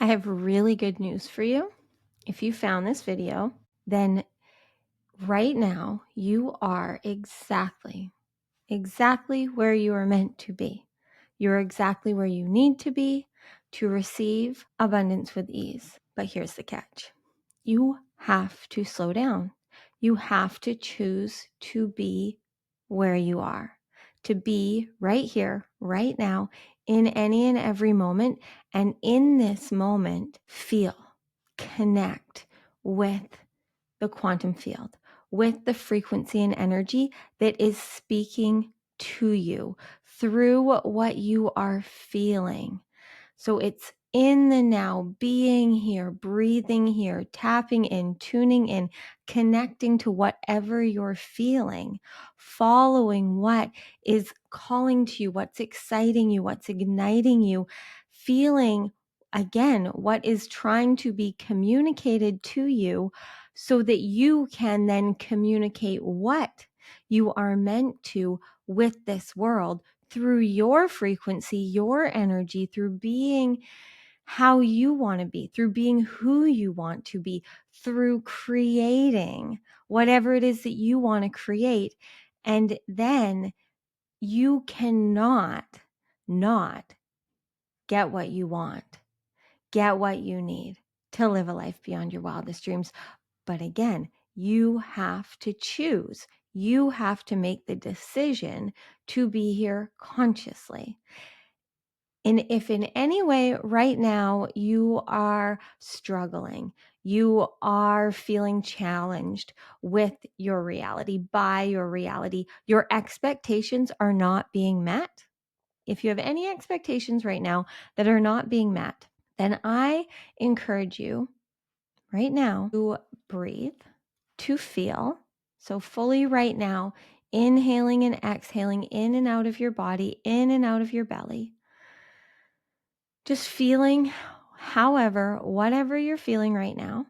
I have really good news for you. If you found this video, then right now you are exactly where you are meant to be. You're exactly where you need to be to receive abundance with ease. But here's the catch. You have to slow down. You have to choose to be where you are, to be right here, right now, in any and every moment. And in this moment, feel, connect with the quantum field, with the frequency and energy that is speaking to you through what you are feeling. So it's in the now, being here, breathing here, tapping in, tuning in, connecting to whatever you're feeling, following what is calling to you, what's exciting you, what's igniting you, feeling again what is trying to be communicated to you so that you can then communicate what you are meant to with this world through your frequency, your energy, through being how you want to be, through being who you want to be, through creating whatever it is that you want to create. And then you cannot not get what you want, get what you need to live a life beyond your wildest dreams. But again, you have to choose. You have to make the decision to be here consciously. And if in any way right now you are struggling, you are feeling challenged with your reality, by your reality, your expectations are not being met. If you have any expectations right now that are not being met, then I encourage you right now to breathe, to feel. So fully right now, inhaling and exhaling in and out of your body, in and out of your belly. Just feeling whatever you're feeling right now.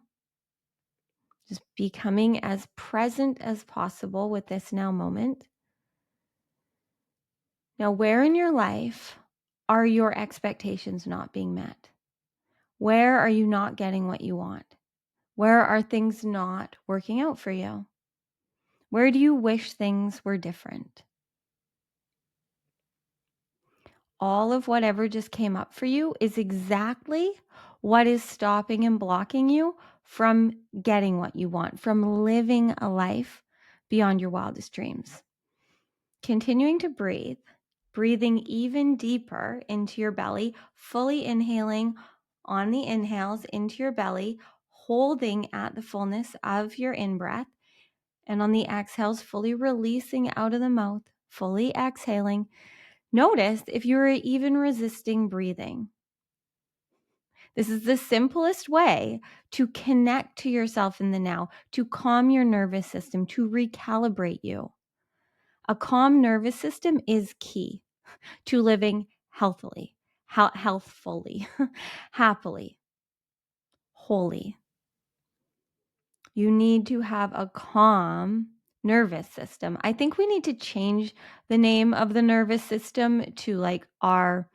Just becoming as present as possible with this now moment. Now, where in your life are your expectations not being met? Where are you not getting what you want? Where are things not working out for you? Where do you wish things were different? All of whatever just came up for you is exactly what is stopping and blocking you from getting what you want, from living a life beyond your wildest dreams. Continuing to breathe, breathing even deeper into your belly, fully inhaling on the inhales into your belly, holding at the fullness of your in-breath, and on the exhales, fully releasing out of the mouth, fully exhaling. Notice if you're even resisting breathing. This is the simplest way to connect to yourself in the now, to calm your nervous system, to recalibrate you. A calm nervous system is key to living healthily, healthfully, happily, wholly. You need to have a calm nervous system. I think we need to change the name of the nervous system to like our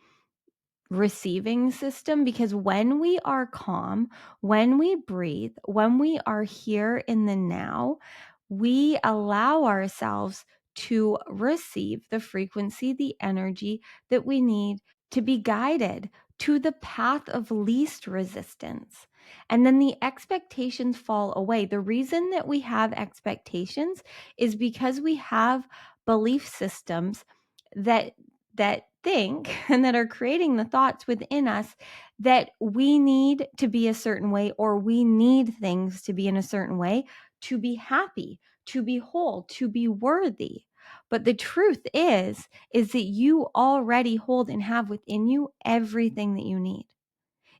receiving system, because when we are calm, when we breathe, when we are here in the now, we allow ourselves to receive the frequency, the energy that we need to be guided to the path of least resistance. And then the expectations fall away. The reason that we have expectations is because we have belief systems that think and that are creating the thoughts within us that we need to be a certain way, or we need things to be in a certain way to be happy, to be whole, to be worthy. But the truth is that you already hold and have within you everything that you need.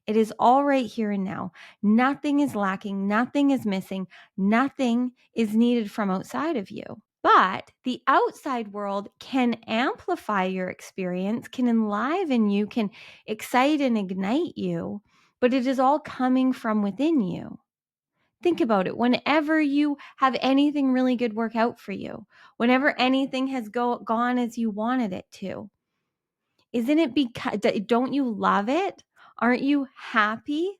It is all right here and now. Nothing is lacking. Nothing is missing. Nothing is needed from outside of you. But the outside world can amplify your experience, can enliven you, can excite and ignite you, but it is all coming from within you. Think about it. Whenever you have anything really good work out for you, whenever anything has gone as you wanted it to, isn't it because, don't you love it? Aren't you happy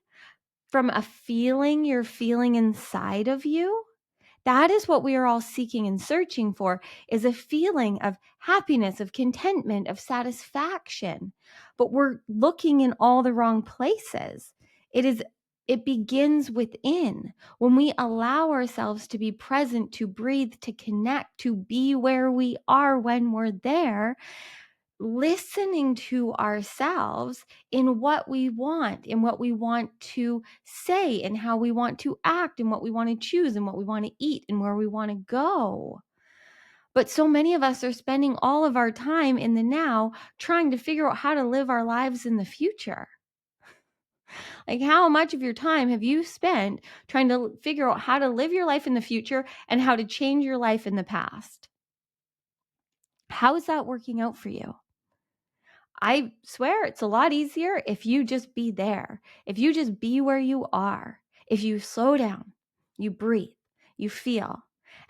from a feeling you're feeling inside of you? That is what we are all seeking and searching for, is a feeling of happiness, of contentment, of satisfaction. But we're looking in all the wrong places. It begins within. When we allow ourselves to be present, to breathe, to connect, to be where we are when we're there, listening to ourselves in what we want, in what we want to say, and how we want to act, and what we want to choose, and what we want to eat, and where we want to go. But so many of us are spending all of our time in the now trying to figure out how to live our lives in the future. Like, how much of your time have you spent trying to figure out how to live your life in the future and how to change your life in the past? How is that working out for you? I swear it's a lot easier if you just be there. If you just be where you are. If you slow down, you breathe, you feel,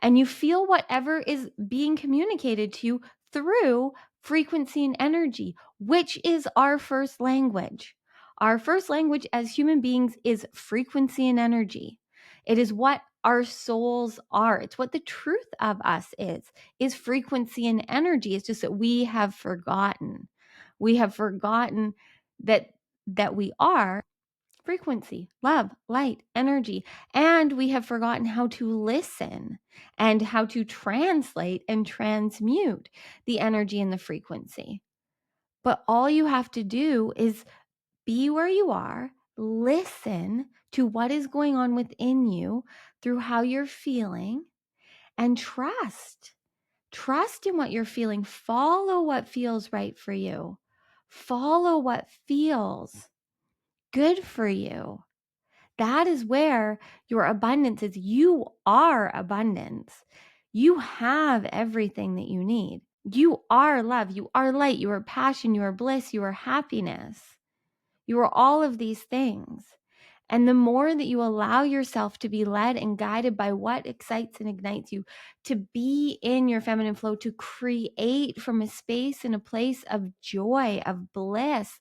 and you feel whatever is being communicated to you through frequency and energy, which is our first language. Our first language as human beings is frequency and energy. It is what our souls are. It's what the truth of us is frequency and energy. It's just that we have forgotten. We have forgotten that we are frequency, love, light, energy, and we have forgotten how to listen and how to translate and transmute the energy and the frequency. But all you have to do is be where you are, listen to what is going on within you through how you're feeling, and trust. Trust in what you're feeling. Follow what feels right for you. Follow what feels good for you. That is where your abundance is. You are abundance. You have everything that you need. You are love. You are light. You are passion. You are bliss. You are happiness. You are all of these things. And the more that you allow yourself to be led and guided by what excites and ignites you, to be in your feminine flow, to create from a space and a place of joy, of bliss,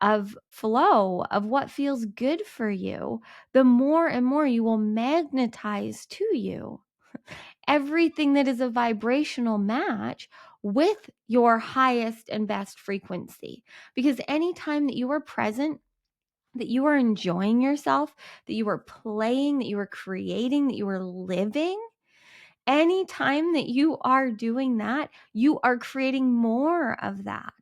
of flow, of what feels good for you, the more and more you will magnetize to you everything that is a vibrational match with your highest and best frequency. Because anytime that you are present, that you are enjoying yourself, that you are playing, that you are creating, that you are living, anytime that you are doing that, you are creating more of that.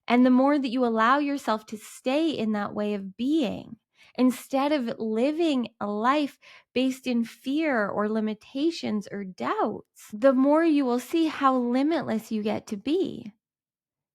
And the more that you allow yourself to stay in that way of being, instead of living a life based in fear or limitations or doubts, the more you will see how limitless you get to be.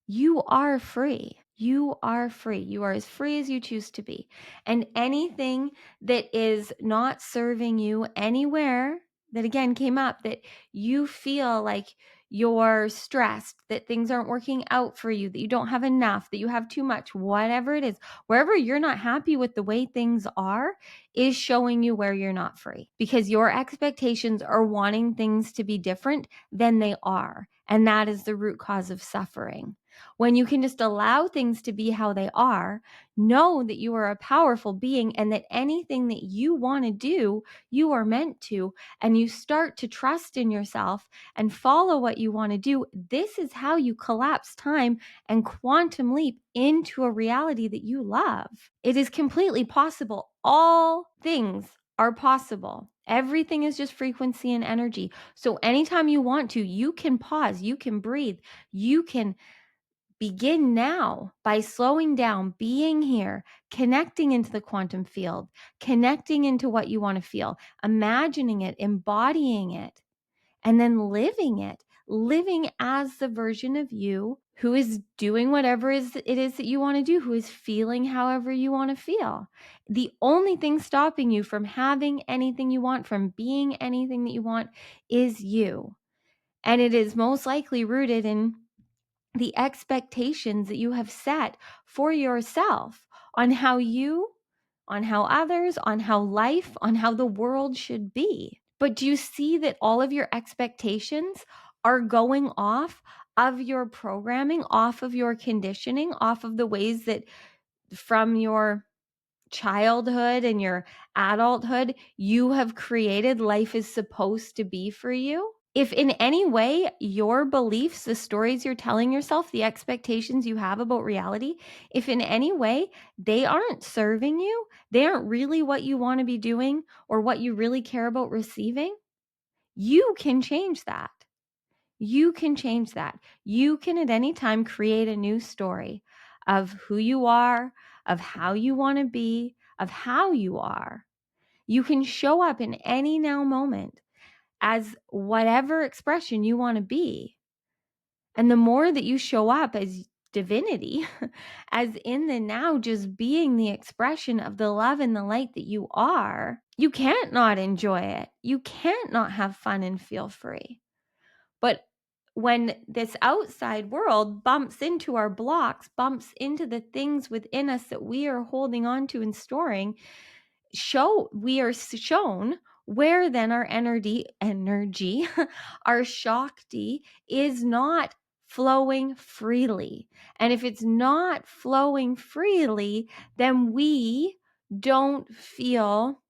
You are free. You are free. You are as free as you choose to be. And anything that is not serving you anywhere that again came up, that you feel like you're stressed, that things aren't working out for you, that you don't have enough, that you have too much, whatever it is, wherever you're not happy with the way things are, is showing you where you're not free, because your expectations are wanting things to be different than they are. And that is the root cause of suffering. When you can just allow things to be how they are, know that you are a powerful being and that anything that you want to do, you are meant to, and you start to trust in yourself and follow what you want to do, this is how you collapse time and quantum leap into a reality that you love. It is completely possible. All things are possible. Everything is just frequency and energy. So anytime you want to, you can pause, you can breathe, you can begin now by slowing down, being here, connecting into the quantum field, connecting into what you want to feel, imagining it, embodying it, and then living it, living as the version of you who is doing whatever it is that you want to do, who is feeling however you want to feel. The only thing stopping you from having anything you want, from being anything that you want, is you. And it is most likely rooted in the expectations that you have set for yourself on how you, on how others, on how life, on how the world should be. But do you see that all of your expectations are going off of your programming, off of your conditioning, off of the ways that from your childhood and your adulthood, you have created life is supposed to be for you. If in any way your beliefs, the stories you're telling yourself, the expectations you have about reality, if in any way they aren't serving you, they aren't really what you want to be doing or what you really care about receiving, you can change that. You can change that. You can at any time create a new story of who you are, of how you want to be, of how you are. You can show up in any now moment as whatever expression you want to be. And the more that you show up as divinity, as in the now, just being the expression of the love and the light that you are, you can't not enjoy it. You can't not have fun and feel free. But when this outside world bumps into our blocks, bumps into the things within us that we are holding on to and storing, we are shown where then our energy, our Shakti is not flowing freely. And if it's not flowing freely, then we don't feel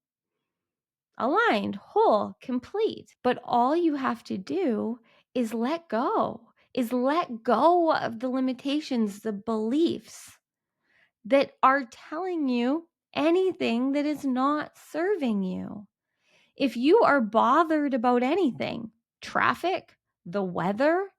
aligned, whole, complete. But all you have to do is let go of the limitations, the beliefs that are telling you anything that is not serving you. If you are bothered about anything, traffic, the weather,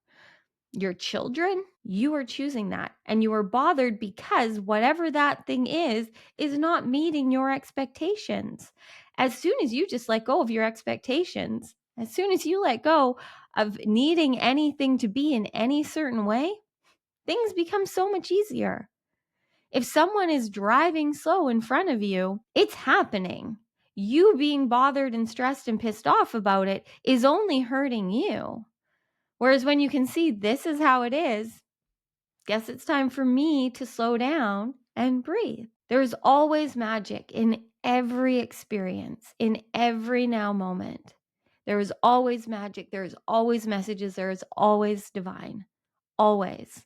your children, you are choosing that. And you are bothered because whatever that thing is not meeting your expectations. As soon as you just let go of your expectations, as soon as you let go of needing anything to be in any certain way, things become so much easier. If someone is driving slow in front of you, it's happening. You being bothered and stressed and pissed off about it is only hurting you. Whereas when you can see this is how it is, guess it's time for me to slow down and breathe. There's always magic in every experience, in every now moment. There is always magic. There is always messages. There is always divine. Always.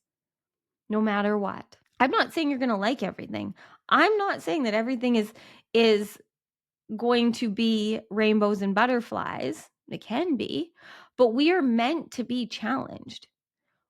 No matter what. I'm not saying you're going to like everything. I'm not saying that everything is going to be rainbows and butterflies. It can be, but we are meant to be challenged.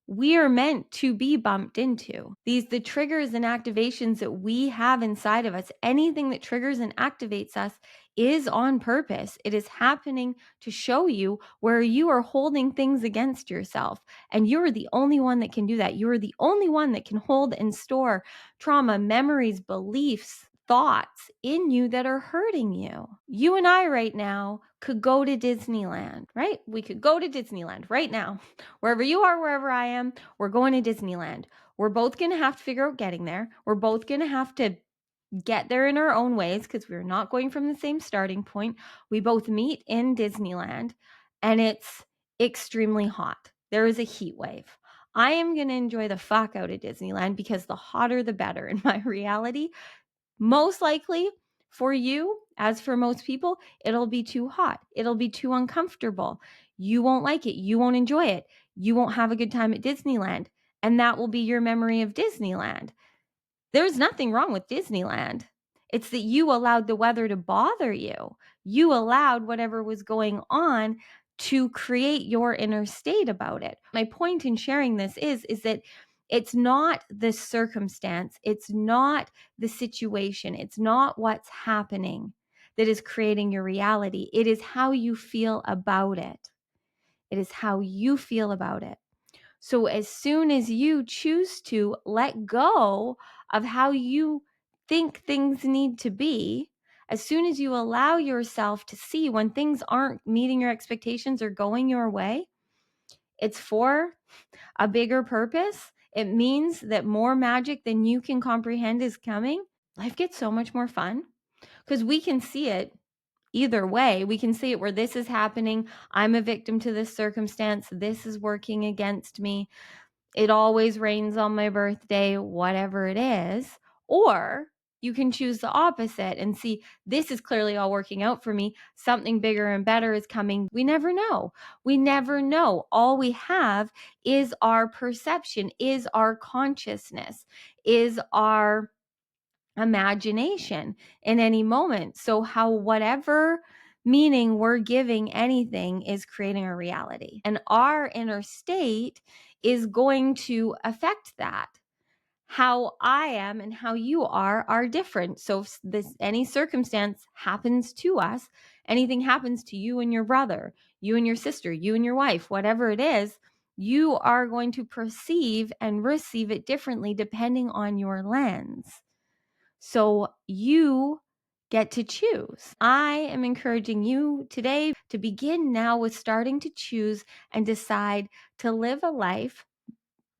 We are meant to be bumped into. The triggers and activations that we have inside of us, anything that triggers and activates us is on purpose. It is happening to show you where you are holding things against yourself. And you're the only one that can do that. You're the only one that can hold and store trauma, memories, beliefs, thoughts in you that are hurting you. You and I right now could go to Disneyland, right? We could go to Disneyland right now. Wherever you are, wherever I am, we're going to Disneyland. We're both going to have to figure out getting there. We're both going to have to get there in our own ways because we're not going from the same starting point. We both meet in Disneyland and it's extremely hot. There is a heat wave. I am going to enjoy the fuck out of Disneyland because the hotter the better in my reality. Most likely for you, as for most people, it'll be too hot. It'll be too uncomfortable. You won't like it. You won't enjoy it. You won't have a good time at Disneyland. And that will be your memory of Disneyland. There's nothing wrong with Disneyland. It's that you allowed the weather to bother you. You allowed whatever was going on to create your inner state about it. My point in sharing this is that it's not the circumstance. It's not the situation. It's not what's happening that is creating your reality. It is how you feel about it. It is how you feel about it. So as soon as you choose to let go of how you think things need to be, as soon as you allow yourself to see when things aren't meeting your expectations or going your way, it's for a bigger purpose. It means that more magic than you can comprehend is coming. Life gets so much more fun because we can see it either way. We can see it where this is happening. I'm a victim to this circumstance. This is working against me. It always rains on my birthday, whatever it is. Or you can choose the opposite and see, this is clearly all working out for me. Something bigger and better is coming. We never know. We never know. All we have is our perception, is our consciousness, is our imagination in any moment. So how whatever meaning we're giving anything is creating a reality. And our inner state is going to affect that. How I am and how you are different. So if any circumstance happens to us, anything happens to you and your brother, you and your sister, you and your wife, whatever it is, you are going to perceive and receive it differently depending on your lens. So you get to choose. I am encouraging you today to begin now with starting to choose and decide to live a life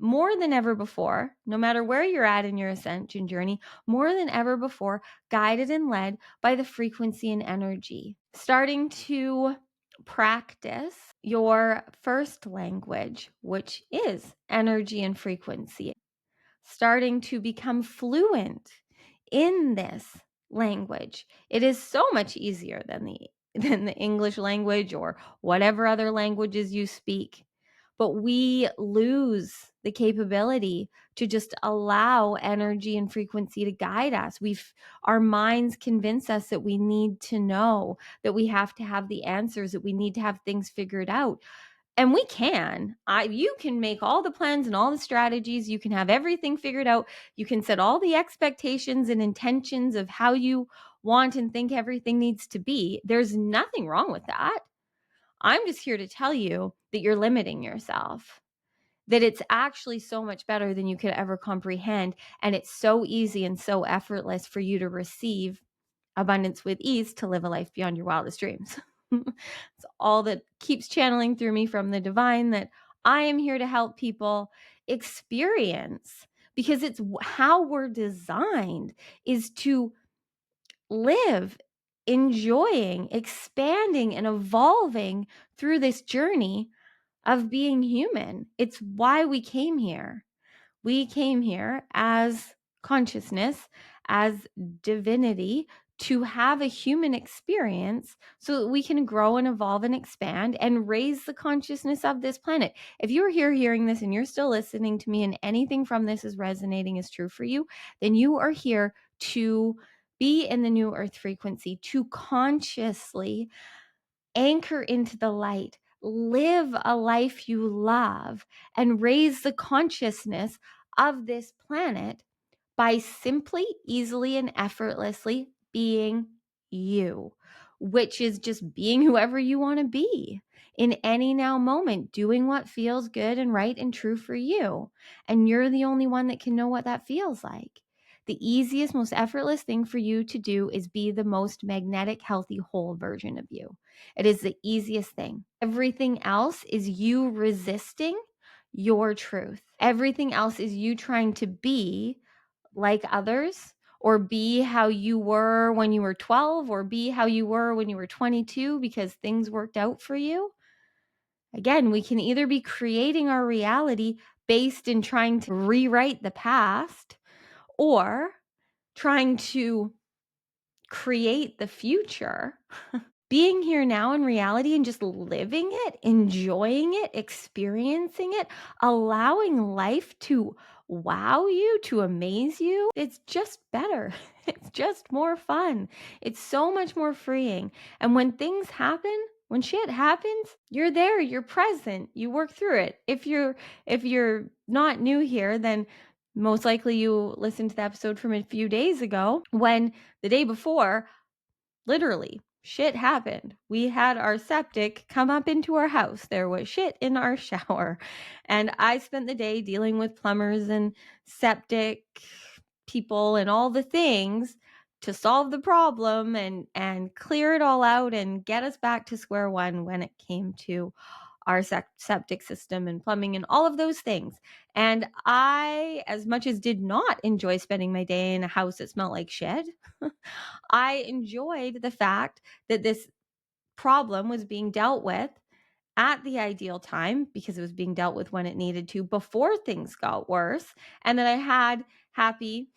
more than ever before, no matter where you're at in your ascension journey, more than ever before, guided and led by the frequency and energy. Starting to practice your first language, which is energy and frequency. Starting to become fluent in this language. It is so much easier than the English language or whatever other languages you speak. But we lose the capability to just allow energy and frequency to guide us. Our minds convince us that we need to know, that we have to have the answers, that we need to have things figured out. And we can. You can make all the plans and all the strategies. You can have everything figured out. You can set all the expectations and intentions of how you want and think everything needs to be. There's nothing wrong with that. I'm just here to tell you that you're limiting yourself, that it's actually so much better than you could ever comprehend. And it's so easy and so effortless for you to receive abundance with ease to live a life beyond your wildest dreams. It's all that keeps channeling through me from the divine, that I am here to help people experience, because it's how we're designed is to live enjoying, expanding, and evolving through this journey of being human. It's why we came here. We came here as consciousness, as divinity, to have a human experience so that we can grow and evolve and expand and raise the consciousness of this planet. If you're here hearing this and you're still listening to me and anything from this is resonating, is true for you, then you are here to be in the new earth frequency, to consciously anchor into the light, live a life you love, and raise the consciousness of this planet by simply, easily, and effortlessly being you, which is just being whoever you want to be in any now moment, doing what feels good and right and true for you. And you're the only one that can know what that feels like. The easiest, most effortless thing for you to do is be the most magnetic, healthy, whole version of you. It is the easiest thing. Everything else is you resisting your truth. Everything else is you trying to be like others, or be how you were when you were 12, or be how you were when you were 22 because things worked out for you. Again, we can either be creating our reality based in trying to rewrite the past, or trying to create the future. Being here now in reality and just living it, enjoying it, experiencing it, allowing life to wow you, to amaze you. It's just better. It's just more fun. It's so much more freeing. And when things happen, when shit happens, you're there, you're present, you work through it. If you're not new here, then most likely you listened to the episode from a few days ago, when the day before, literally, shit happened. We had our septic come up into our house. There was shit in our shower. And I spent the day dealing with plumbers and septic people and all the things to solve the problem and clear it all out and get us back to square one when it came to our septic system and plumbing and all of those things. And I, as much as did not enjoy spending my day in a house that smelled like shit, I enjoyed the fact that this problem was being dealt with at the ideal time, because it was being dealt with when it needed to, before things got worse, and that I had happy,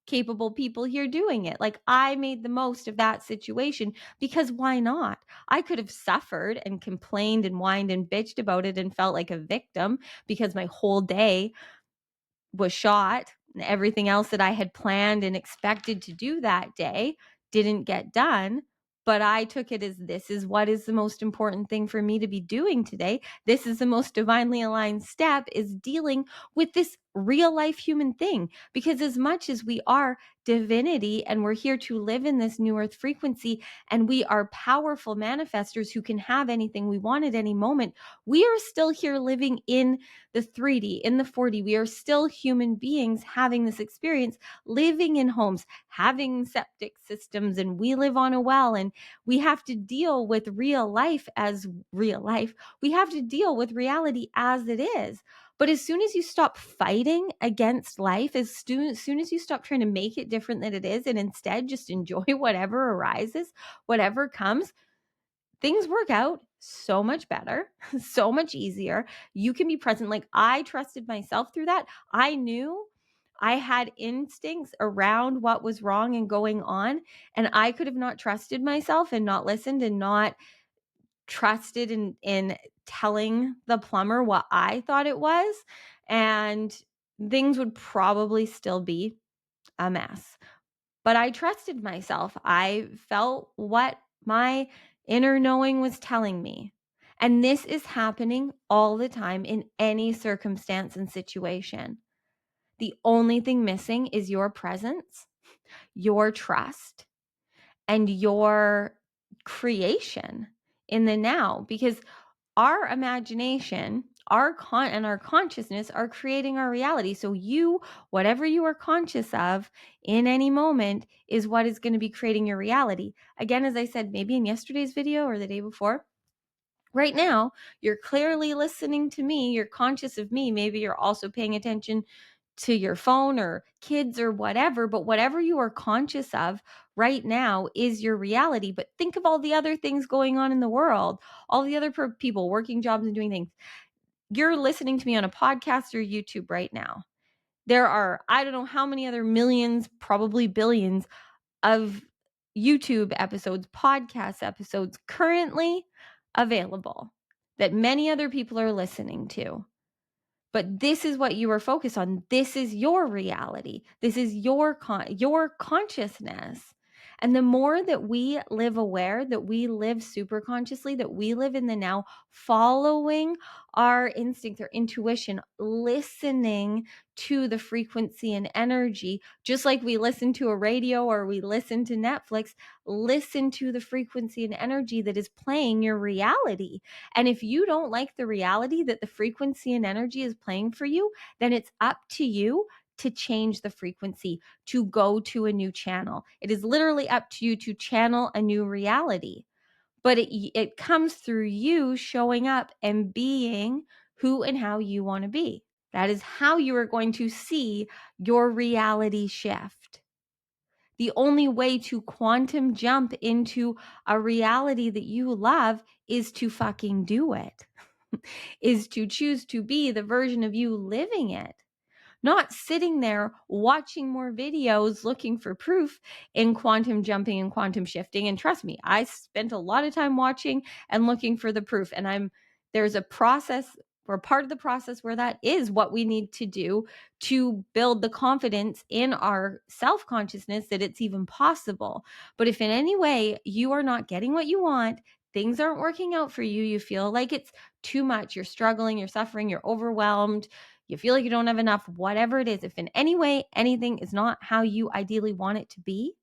capable people here doing it. Like, I made the most of that situation, because why not? I could have suffered and complained and whined and bitched about it and felt like a victim because my whole day was shot And everything else that I had planned and expected to do that day didn't get done. But I took it as, this is what is the most important thing for me to be doing today. This is the most divinely aligned step, is dealing with this real life human thing. Because as much as we are divinity and we're here to live in this new earth frequency, and we are powerful manifestors who can have anything we want at any moment, we are still here living in the 3D, in the 4D. We are still human beings having this experience, living in homes, having septic systems, and we live on a well, and we have to deal with real life as real life. We have to deal with reality as it is. But as soon as you stop fighting against life, as soon as you stop trying to make it different than it is, and instead just enjoy whatever arises, whatever comes, things work out so much better, so much easier. You can be present. Like, I trusted myself through that. I knew I had instincts around what was wrong and going on, and I could have not trusted myself and not listened and not trusted in telling the plumber what I thought it was, and things would probably still be a mess. But I trusted myself. I felt what my inner knowing was telling me. And this is happening all the time in any circumstance and situation. The only thing missing is your presence, your trust, and your creation in the now. Because our imagination, our consciousness are creating our reality. So whatever you are conscious of in any moment is what is going to be creating your reality. Again, as I said, maybe in yesterday's video or the day before, right now, you're clearly listening to me. You're conscious of me. Maybe you're also paying attention to your phone or kids or whatever, but whatever you are conscious of right now is your reality. But think of all the other things going on in the world, all the other people working jobs and doing things. You're listening to me on a podcast or YouTube right now. There are, I don't know how many other millions, probably billions of YouTube episodes, podcast episodes currently available that many other people are listening to. But this is what you are focused on. This is your reality. This is your consciousness. And the more that we live aware, that we live super consciously, that we live in the now, following our instincts, our intuition, listening to the frequency and energy, just like we listen to a radio or we listen to Netflix, listen to the frequency and energy that is playing your reality. And if you don't like the reality that the frequency and energy is playing for you, then it's up to you to change the frequency, to go to a new channel. It is literally up to you to channel a new reality. But it comes through you showing up and being who and how you want to be. That is how you are going to see your reality shift. The only way to quantum jump into a reality that you love is to fucking do it, is to choose to be the version of you living it. Not sitting there watching more videos looking for proof in quantum jumping and quantum shifting. And trust me, I spent a lot of time watching and looking for the proof. And there's a process, or part of the process, where that is what we need to do to build the confidence in our self-consciousness that it's even possible. But if in any way you are not getting what you want, things aren't working out for you, you feel like it's too much, you're struggling, you're suffering, you're overwhelmed, you feel like you don't have enough, whatever it is, if in any way anything is not how you ideally want it to be,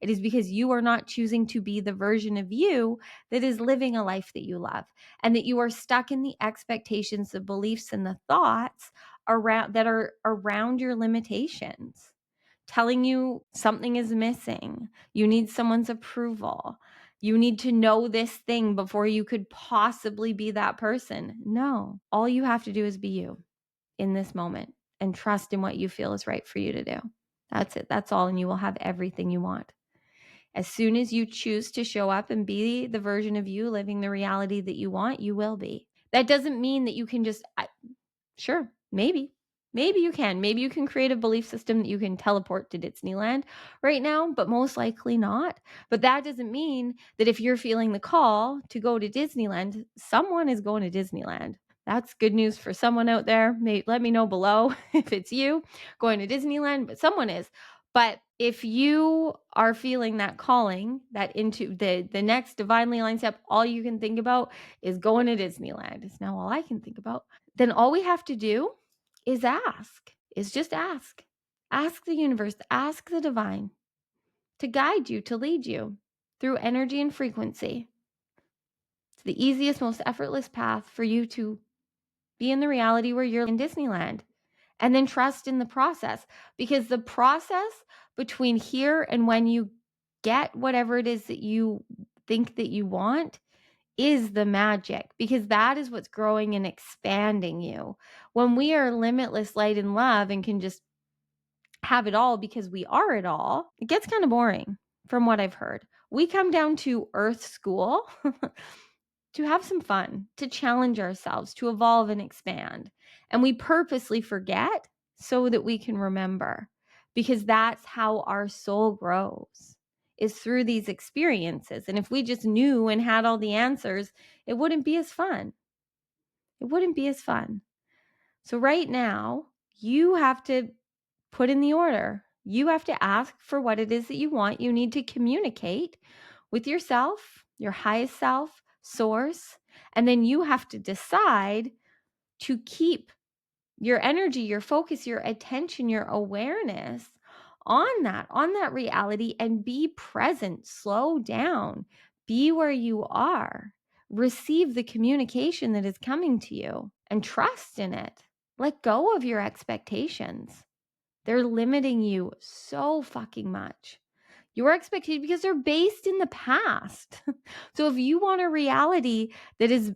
it is because you are not choosing to be the version of you that is living a life that you love, and that you are stuck in the expectations, the beliefs, and the thoughts that are around your limitations, telling you something is missing, you need someone's approval, you need to know this thing before you could possibly be that person. No, all you have to do is be you in this moment and trust in what you feel is right for you to do. That's it. That's all. And you will have everything you want. As soon as you choose to show up and be the version of you living the reality that you want, you will be. That doesn't mean that you can just, sure, maybe you can. Maybe you can create a belief system that you can teleport to Disneyland right now, but most likely not. But that doesn't mean that if you're feeling the call to go to Disneyland, someone is going to Disneyland. That's good news for someone out there. Let me know below if it's you going to Disneyland, but someone is. But if you are feeling that calling, that into the next divinely aligned step, all you can think about is going to Disneyland. It's now all I can think about. Then all we have to do is just ask. Ask the universe, ask the divine to guide you, to lead you through energy and frequency. It's the easiest, most effortless path for you to be in the reality where you're in Disneyland. And then trust in the process, because the process between here and when you get whatever it is that you think that you want is the magic, because that is what's growing and expanding you. When we are limitless light and love and can just have it all because we are it all, it gets kind of boring from what I've heard. We come down to Earth School to have some fun, to challenge ourselves, to evolve and expand. And we purposely forget so that we can remember, because that's how our soul grows, is through these experiences. And if we just knew and had all the answers, it wouldn't be as fun. It wouldn't be as fun. So right now, you have to put in the order. You have to ask for what it is that you want. You need to communicate with yourself, your highest self, source, and then you have to decide to keep your energy, your focus, your attention, your awareness on that reality, and be present. Slow down. Be where you are. Receive the communication that is coming to you and trust in it. Let go of your expectations. They're limiting you so fucking much. Your expectations, because they're based in the past. So if you want a reality that is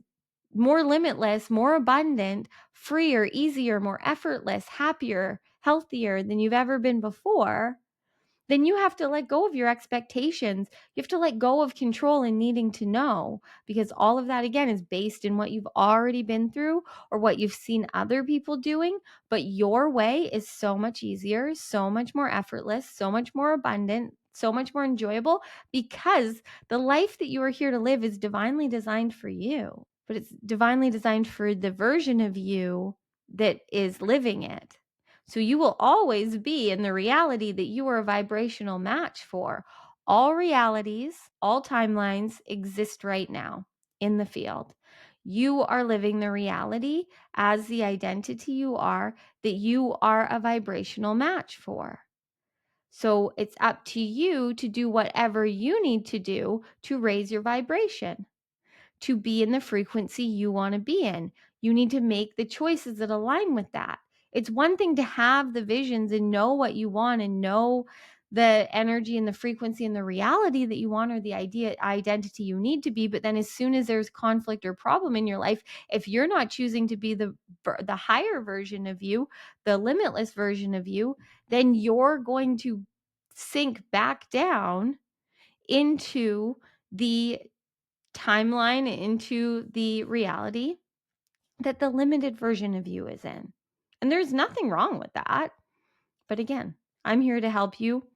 more limitless, more abundant, freer, easier, more effortless, happier, healthier than you've ever been before, then you have to let go of your expectations. You have to let go of control and needing to know, because all of that, again, is based in what you've already been through or what you've seen other people doing. But your way is so much easier, so much more effortless, so much more abundant, so much more enjoyable, because the life that you are here to live is divinely designed for you, but it's divinely designed for the version of you that is living it. So you will always be in the reality that you are a vibrational match for. All realities, all timelines exist right now in the field. You are living the reality as the identity you are, that you are a vibrational match for. So it's up to you to do whatever you need to do to raise your vibration, to be in the frequency you want to be in. You need to make the choices that align with that. It's one thing to have the visions and know what you want and know the energy and the frequency and the reality that you want, or the identity you need to be. But then as soon as there's conflict or problem in your life, if you're not choosing to be the higher version of you, the limitless version of you, then you're going to sink back down into the timeline, into the reality that the limited version of you is in. And there's nothing wrong with that. But again, I'm here to help you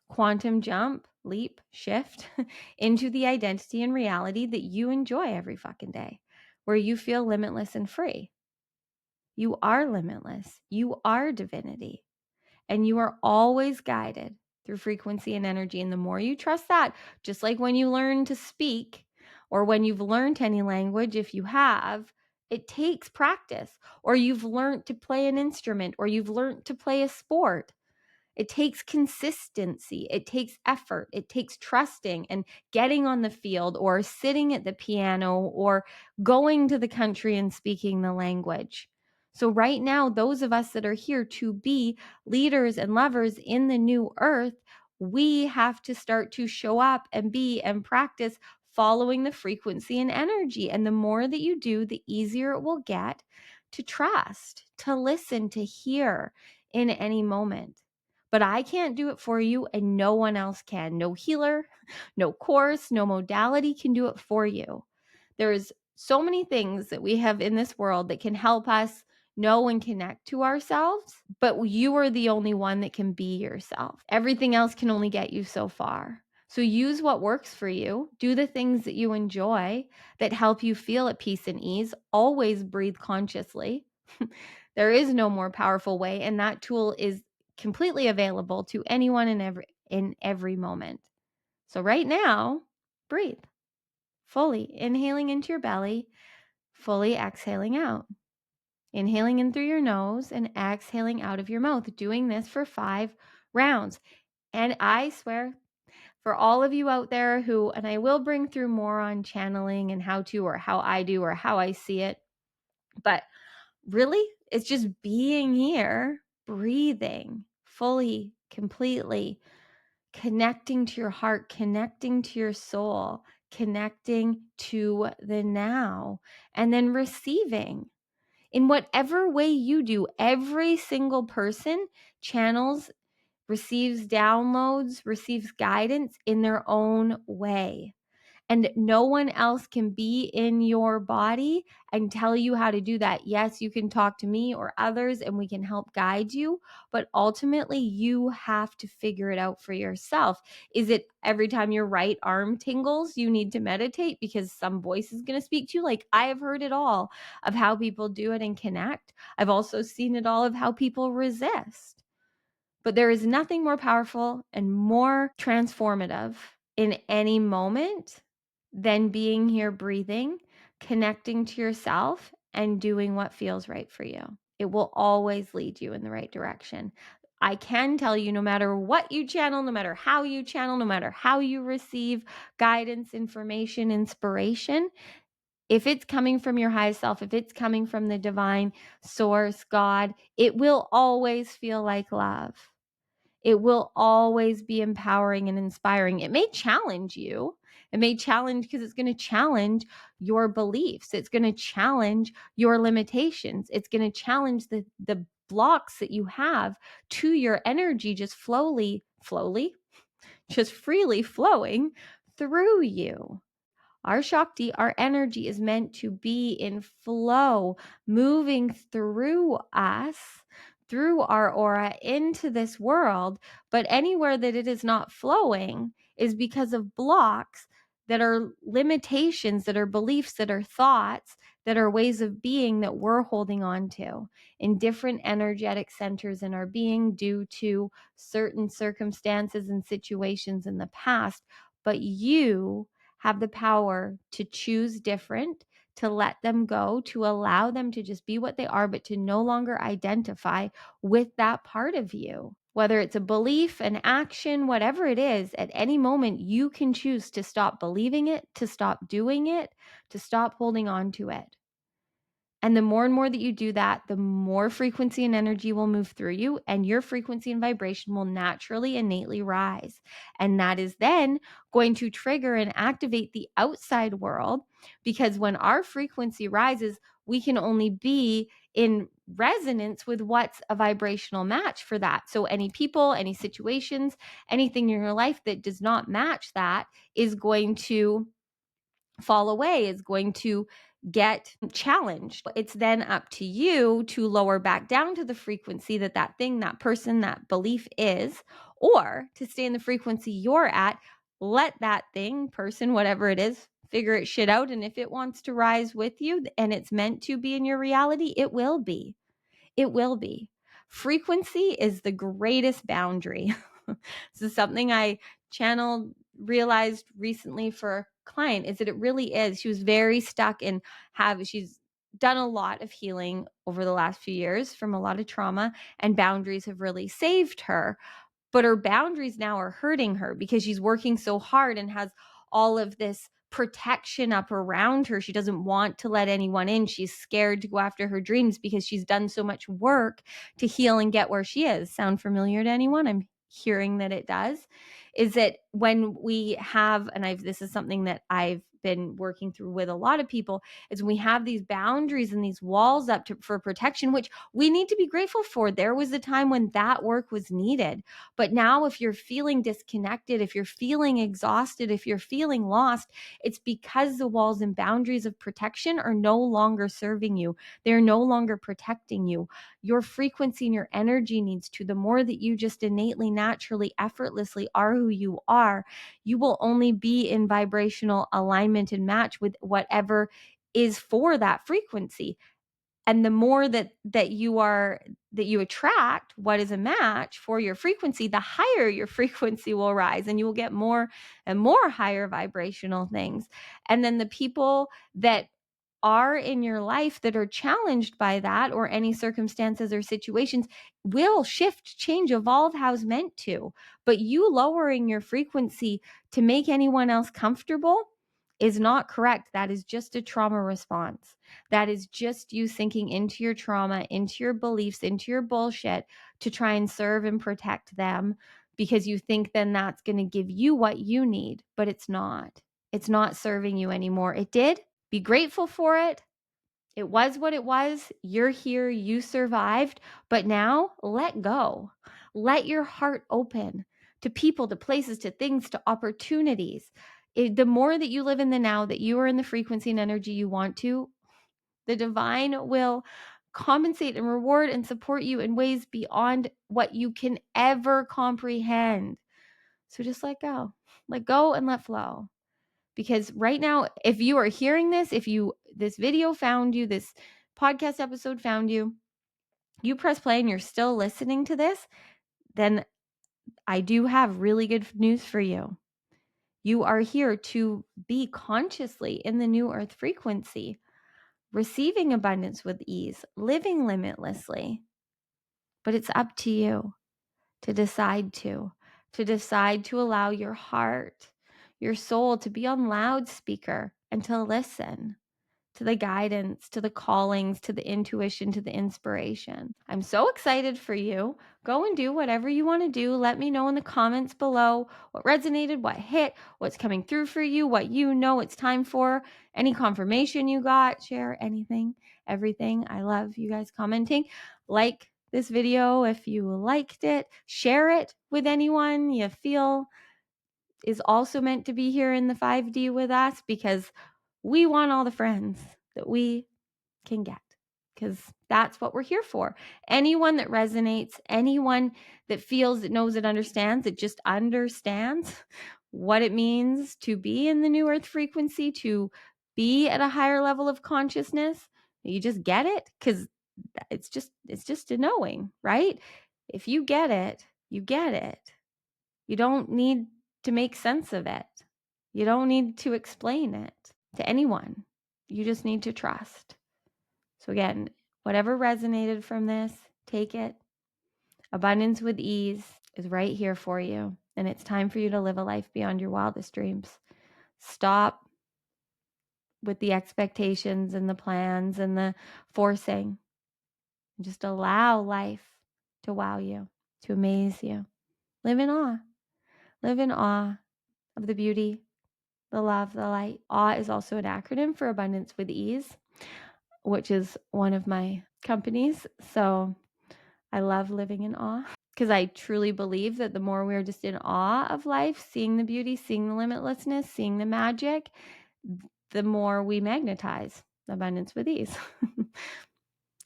quantum jump, leap, shift into the identity and reality that you enjoy every fucking day, where you feel limitless and free. You are limitless. You are divinity. And you are always guided through frequency and energy. And the more you trust that, just like when you learn to speak, or when you've learned any language, if you have, it takes practice. Or you've learned to play an instrument, or you've learned to play a sport. It takes consistency. It takes effort. It takes trusting and getting on the field, or sitting at the piano, or going to the country and speaking the language. So right now, those of us that are here to be leaders and lovers in the new earth, we have to start to show up and be and practice following the frequency and energy. And the more that you do, the easier it will get to trust, to listen, to hear in any moment. But I can't do it for you, and no one else can. No healer, no course, no modality can do it for you. There's so many things that we have in this world that can help us know and connect to ourselves, but you are the only one that can be yourself. Everything else can only get you so far. So use what works for you. Do the things that you enjoy that help you feel at peace and ease. Always breathe consciously. There is no more powerful way, and that tool is completely available to anyone in every moment. So right now, breathe fully, inhaling into your belly, fully exhaling out. Inhaling in through your nose and exhaling out of your mouth. Doing this for 5 rounds. And I swear, for all of you out there who, and I will bring through more on channeling and how to, or how I do, or how I see it, but really, it's just being here, breathing fully, completely, connecting to your heart, connecting to your soul, connecting to the now, and then receiving. In whatever way you do, every single person channels, receives downloads, receives guidance in their own way. And no one else can be in your body and tell you how to do that. Yes, you can talk to me or others and we can help guide you, but ultimately you have to figure it out for yourself. Is it every time your right arm tingles, you need to meditate because some voice is going to speak to you? Like, I have heard it all of how people do it and connect. I've also seen it all of how people resist. But there is nothing more powerful and more transformative in any moment than being here, breathing, connecting to yourself, and doing what feels right for you. It will always lead you in the right direction. I can tell you, no matter what you channel, no matter how you channel, no matter how you receive guidance, information, inspiration, if it's coming from your highest self, if it's coming from the divine source, God, it will always feel like love. It will always be empowering and inspiring. It may challenge you. It may challenge because it's going to challenge your beliefs. It's going to challenge your limitations. It's going to challenge the blocks that you have to your energy just just freely flowing through you. Our Shakti, our energy is meant to be in flow, moving through us, through our aura into this world. But anywhere that it is not flowing is because of blocks that are limitations, that are beliefs, that are thoughts, that are ways of being that we're holding on to in different energetic centers in our being due to certain circumstances and situations in the past. But you have the power to choose different, to let them go, to allow them to just be what they are, but to no longer identify with that part of you. Whether it's a belief, an action, whatever it is, at any moment you can choose to stop believing it, to stop doing it, to stop holding on to it. And the more and more that you do that, the more frequency and energy will move through you, and your frequency and vibration will naturally, innately rise. And that is then going to trigger and activate the outside world, because when our frequency rises, we can only be in resonance with what's a vibrational match for that. So any people, any situations, anything in your life that does not match that is going to fall away, is going to get challenged. It's then up to you to lower back down to the frequency that that thing, that person, that belief is, or to stay in the frequency you're at. Let that thing, person, whatever it is, figure its shit out. And if it wants to rise with you and it's meant to be in your reality, it will be. It will be. Frequency is the greatest boundary. This is something I realized recently for a client, is that it really is. She was very stuck in she's done a lot of healing over the last few years from a lot of trauma, and boundaries have really saved her. But her boundaries now are hurting her because she's working so hard and has all of this protection up around her. She doesn't want to let anyone in. She's scared to go after her dreams because she's done so much work to heal and get where she is. Sound familiar to anyone? I'm hearing that it does. Is that when we have, and this is something that I've been working through with a lot of people, is when we have these boundaries and these walls up for protection, which we need to be grateful for. There was a time when that work was needed. But now if you're feeling disconnected, if you're feeling exhausted, if you're feeling lost, it's because the walls and boundaries of protection are no longer serving you. They're no longer protecting you. Your frequency and your energy needs to. The more that you just innately, naturally, effortlessly are who you are, are, you will only be in vibrational alignment and match with whatever is for that frequency. And the more that you attract what is a match for your frequency, the higher your frequency will rise, and you will get more and more higher vibrational things. And then the people that are in your life that are challenged by that, or any circumstances or situations, will shift, change, evolve how it's meant to. But you lowering your frequency to make anyone else comfortable is not correct. That is just a trauma response. That is just you sinking into your trauma, into your beliefs, into your bullshit to try and serve and protect them, because you think then that's going to give you what you need. But it's not. It's not serving you anymore. It did. Be grateful for it. It was what it was. You're here. You survived. But now let go. Let your heart open to people, to places, to things, to opportunities. The more that you live in the now, that you are in the frequency and energy you want to, the divine will compensate and reward and support you in ways beyond what you can ever comprehend. So just let go and let flow. Because right now, if you are hearing this, this video found you, this podcast episode found you, you press play and you're still listening to this, then I do have really good news for you. You are here to be consciously in the new earth frequency, receiving abundance with ease, living limitlessly. But it's up to you to decide to allow your heart, your soul to be on loudspeaker and to listen to the guidance, to the callings, to the intuition, to the inspiration. I'm so excited for you. Go and do whatever you want to do. Let me know in the comments below what resonated, what hit, what's coming through for you, what you know it's time for, any confirmation you got, share anything, everything. I love you guys commenting. Like this video if you liked it. Share it with anyone you feel is also meant to be here in the 5D with us, because we want all the friends that we can get, because that's what we're here for. Anyone that resonates, anyone that feels, that knows, that understands, that just understands what it means to be in the new earth frequency, to be at a higher level of consciousness. You just get it, because it's just a knowing, right? If you get it, you get it. You don't need to make sense of it. You don't need to explain it to anyone. You just need to trust. So again, whatever resonated from this, take it. Abundance with ease is right here for you. And it's time for you to live a life beyond your wildest dreams. Stop with the expectations and the plans and the forcing. Just allow life to wow you, to amaze you. Live in awe. Live in awe of the beauty, the love, the light. Awe is also an acronym for Abundance with Ease, which is one of my companies. So I love living in awe, because I truly believe that the more we're just in awe of life, seeing the beauty, seeing the limitlessness, seeing the magic, the more we magnetize abundance with ease.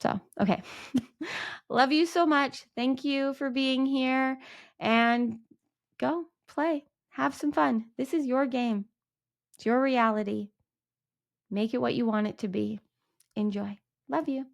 So, okay. Love you so much. Thank you for being here, and go play. Have some fun. This is your game. It's your reality. Make it what you want it to be. Enjoy. Love you.